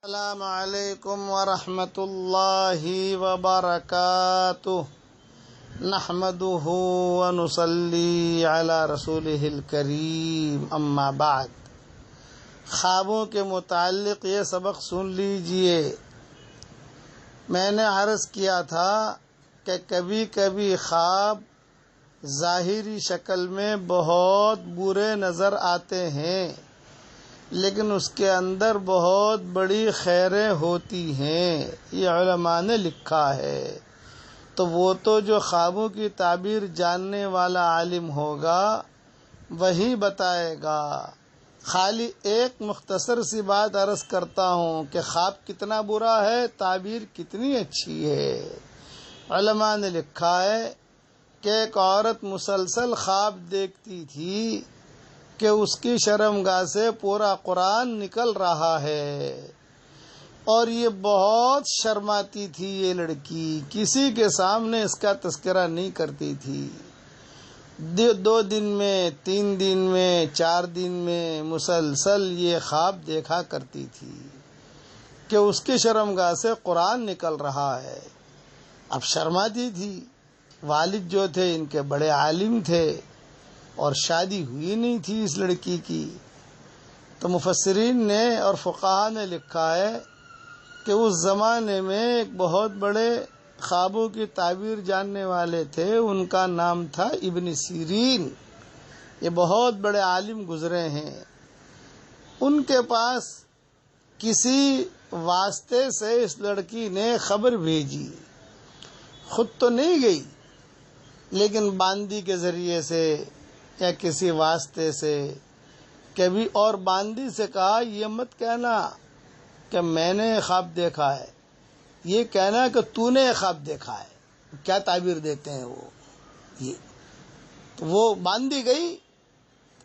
السلام علیکم ورحمۃ اللہ وبرکاتہ نحمده ونصلی علی رسولہ الکریم اما بعد۔ خوابوں کے متعلق یہ سبق سن لیجئے۔ میں نے عرض کیا تھا کہ کبھی کبھی خواب ظاہری شکل میں بہت برے نظر آتے ہیں، لیکن اس کے اندر بہت بڑی خیریں ہوتی ہیں، یہ علماء نے لکھا ہے۔ تو وہ تو جو خوابوں کی تعبیر جاننے والا عالم ہوگا وہی بتائے گا۔ خالی ایک مختصر سی بات عرض کرتا ہوں کہ خواب کتنا برا ہے، تعبیر کتنی اچھی ہے۔ علماء نے لکھا ہے کہ ایک عورت مسلسل خواب دیکھتی تھی کہ اس کی شرمگاہ سے پورا قرآن نکل رہا ہے، اور یہ بہت شرماتی تھی۔ یہ لڑکی کسی کے سامنے اس کا تذکرہ نہیں کرتی تھی۔ 2 دن میں، 3 دن میں، 4 دن میں مسلسل یہ خواب دیکھا کرتی تھی کہ اس کی شرمگاہ سے قرآن نکل رہا ہے۔ اب شرماتی تھی۔ والد جو تھے ان کے بڑے عالم تھے، اور شادی ہوئی نہیں تھی اس لڑکی کی۔ تو مفسرین نے اور فقہاء نے لکھا ہے کہ اس زمانے میں ایک بہت بڑے خوابوں کی تعبیر جاننے والے تھے، ان کا نام تھا ابن سیرین۔ یہ بہت بڑے عالم گزرے ہیں۔ ان کے پاس کسی واسطے سے اس لڑکی نے خبر بھیجی، خود تو نہیں گئی، لیکن باندی کے ذریعے سے یا کسی واسطے سے کبھی، اور باندی سے کہا یہ مت کہنا کہ میں نے خواب دیکھا ہے، یہ کہنا کہ تو نے خواب دیکھا ہے۔ کیا تعبیر دیتے ہیں وہ یہ۔ تو وہ باندی گئی،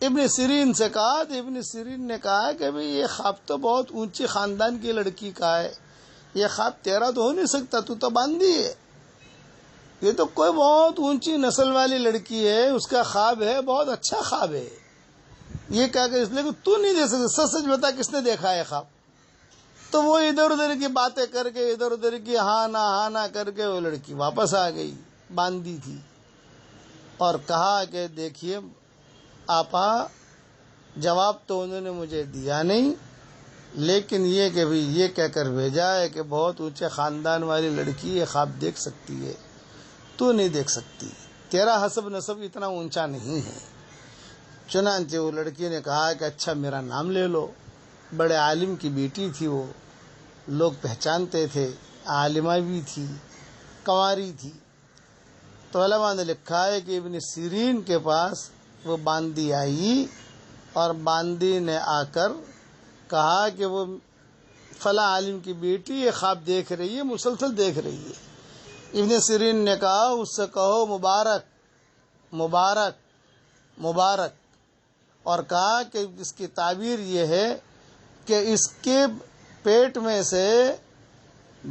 ابن سیرین سے کہا، تو ابن سیرین نے کہا کہ بھئی یہ خواب تو بہت اونچی خاندان کی لڑکی کا ہے، یہ خواب تیرا تو ہو نہیں سکتا، تو باندی ہے، یہ تو کوئی بہت اونچی نسل والی لڑکی ہے، اس کا خواب ہے، بہت اچھا خواب ہے۔ یہ کہا کہ اس لیے کہ تو نہیں دیکھ سکتا، سچ بتا کس نے دیکھا ہے خواب۔ تو وہ ادھر ادھر کی باتیں کر کے، ادھر ادھر کی ہاں نہ کر کے وہ لڑکی واپس آ گئی، باندھی تھی، اور کہا کہ دیکھیے آپا، جواب تو انہوں نے مجھے دیا نہیں، لیکن یہ کہ بھی یہ کہہ کر بھیجا ہے کہ بہت اونچے خاندان والی لڑکی یہ خواب دیکھ سکتی ہے، تو نہیں دیکھ سکتی، تیرا حسب نسب اتنا اونچا نہیں ہے۔ چنانچہ وہ لڑکی نے کہا کہ اچھا میرا نام لے لو۔ بڑے عالم کی بیٹی تھی، وہ لوگ پہچانتے تھے، عالمہ بھی تھی، کنواری تھی۔ تو علماء نے لکھا ہے کہ ابن سیرین کے پاس وہ باندی آئی، اور باندی نے آ کر کہا کہ وہ فلاں عالم کی بیٹی یہ خواب دیکھ رہی ہے، مسلسل دیکھ رہی ہے۔ ابن سیرین نے کہا اس سے کہو مبارک مبارک مبارک، اور کہا کہ اس کی تعبیر یہ ہے کہ اس کے پیٹ میں سے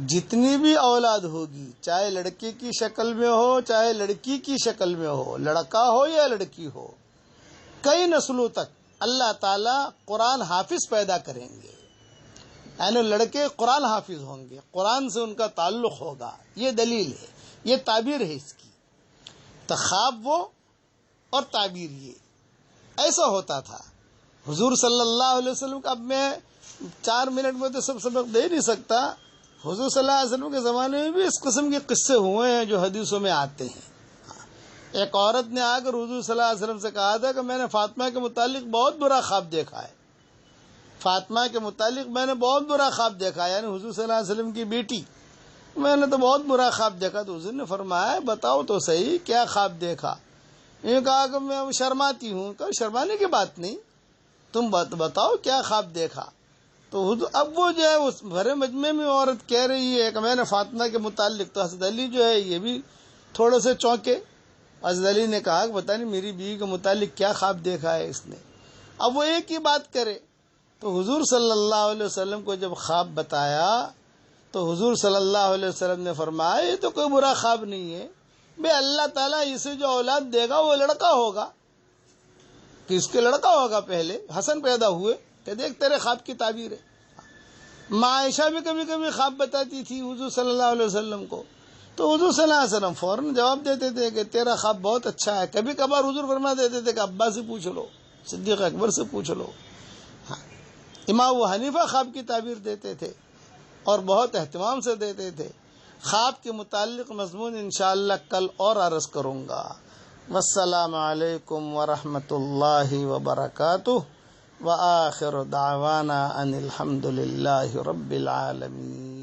جتنی بھی اولاد ہوگی، چاہے لڑکی کی شکل میں ہو چاہے لڑکی کی شکل میں ہو، لڑکا ہو یا لڑکی ہو، کئی نسلوں تک اللہ تعالیٰ قرآن حافظ پیدا کریں گے، یعنی لڑکے قرآن حافظ ہوں گے، قرآن سے ان کا تعلق ہوگا۔ یہ دلیل ہے، یہ تعبیر ہے اس کی۔ تو خواب وہ اور تعبیر یہ ایسا ہوتا تھا۔ حضور صلی اللہ علیہ وسلم کا، اب میں 4 منٹ میں تو سب سبق دے نہیں سکتا، حضور صلی اللہ علیہ وسلم کے زمانے میں بھی اس قسم کے قصے ہوئے ہیں جو حدیثوں میں آتے ہیں۔ ایک عورت نے آ کر حضور صلی اللہ علیہ وسلم سے کہا تھا کہ میں نے فاطمہ کے متعلق بہت برا خواب دیکھا ہے، فاطمہ کے متعلق میں نے بہت برا خواب دیکھا ہے، یعنی حضور صلی اللہ علیہ وسلم کی بیٹی، میں نے تو بہت برا خواب دیکھا۔ تو حضور نے فرمایا بتاؤ تو صحیح کیا خواب دیکھا۔ یہ کہا کہ میں شرماتی ہوں۔ کہا شرمانے کی بات نہیں، تم بتاؤ کیا خواب دیکھا۔ تو اب وہ جو ہے اس بھرے مجمع میں عورت کہہ رہی ہے کہ میں نے فاطمہ کے متعلق، تو حضرت علی جو ہے یہ بھی تھوڑے سے چونکے۔ حضرت علی نے کہا کہ پتہ نہیں میری بیوی کے متعلق کیا خواب دیکھا ہے اس نے۔ اب وہ ایک ہی بات کرے۔ تو حضور صلی اللہ علیہ وسلم کو جب خواب بتایا تو حضور صلی اللہ علیہ وسلم نے فرمایا یہ تو کوئی برا خواب نہیں ہے، بے اللہ تعالیٰ اسے جو اولاد دے گا وہ لڑکا ہوگا، کہ اس کے لڑکا ہوگا، پہلے حسن پیدا ہوئے، کہ دیکھ تیرے خواب کی تعبیر ہے۔ عائشہ بھی کبھی کبھی خواب بتاتی تھی حضور صلی اللہ علیہ وسلم کو، تو حضور صلی اللہ علیہ وسلم فوراً جواب دیتے تھے کہ تیرا خواب بہت اچھا ہے. کبھی کبھار حضور فرما دیتے تھے کہ ابا سے پوچھ لو، صدیق اکبر سے پوچھ لو. امام ابو حنیفہ خواب کی تعبیر دیتے تھے اور بہت اہتمام سے دیتے تھے. خواب کے متعلق مضمون انشاءاللہ کل اور عرض کروں گا. والسلام علیکم ورحمۃ اللہ وبرکاتہ، وآخر دعوانا ان الحمد للہ رب العالمین.